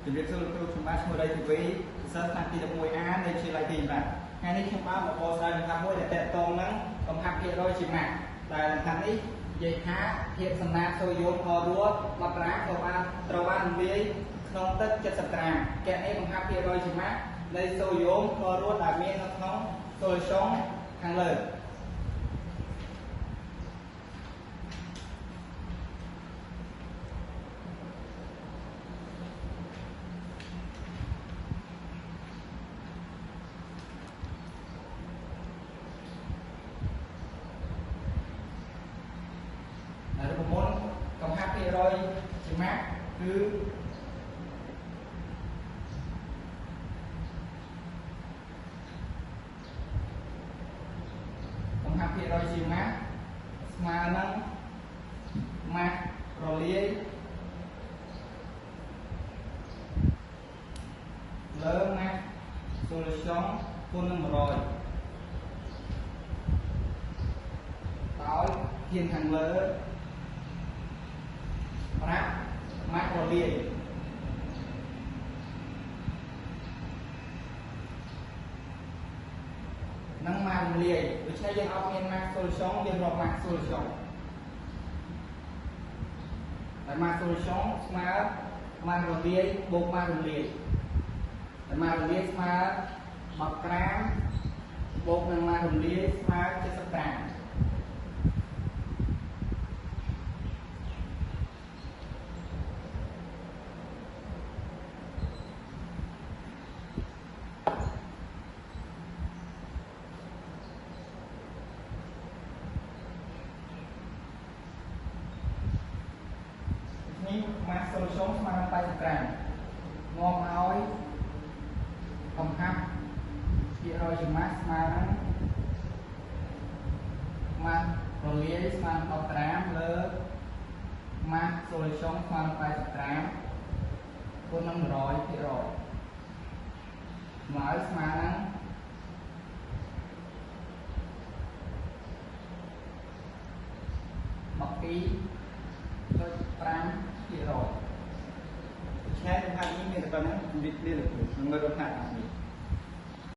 ជំរាបសួរលោកគ្រូខ្ញុំបាទឈ្មោះរៃធីវីសិស្សថ្នាក់ទី 11A នៃវិទ្យាល័យទីបាទថ្ងៃនេះខ្ញុំបានមកបកស្រាយលំហាត់មួយដែលតកតងនឹងលំហាត់ភាគរយជាម៉ាក់ដែលលំហាត់នេះនិយាយថាភាពសំណាបសូយ៉ូមខរួតមកក្រាមក៏បានត្រូវបានរំលាយក្នុងទឹក70ក្រាមកែនេះលំហាត់ភាគរយជាម៉ាក់នៃសូយ៉ូមខរួតដែលមាននៅក្នុងសូលស្យុងខាងលើរូបមន្តកំហាប់ភាគរយជាម៉ាក់គឺកំហាប់ភាគរយជាម៉ាក់ស្មើនឹងម៉ាក់រលាយលើម៉ាក់សូលស្យុងគុណនឹង100ដោយធានខាងលើប្រាក់ម៉ាក់រលាយនឹងម៉ាក់រលាយដូច្នេះយើងអត់មានម៉ាក់សូលស្យុងយើងរកម៉ាក់សូលស្យុងតែម៉ាក់សូលស្យុងស្មើម៉ាក់រលាយបូកម៉ាក់រលាយតែម៉ាក់រលាយស្មើ10ក្រាមបូកនឹងម៉ាក់រលាយស្មើ70ក្រាមម៉ាក់សូលស្យុងស្មើនឹង80ក្រាមនាំឲ្យកំហាប់ភាគរយជាម៉ាក់ស្មើនឹងម៉ាក់រលាយស្មើនឹង10ក្រាមលើម៉ាក់សូលស្យុងស្មើនឹង80ក្រាមគុណនឹង100%ស្មើស្មើនឹង12.5%ឆ្ងាយលំហាត់នេះមានតែប៉ុណ្ណឹងជំរាបលាលោកគ្រូនឹងមើលលំហាត់នេះ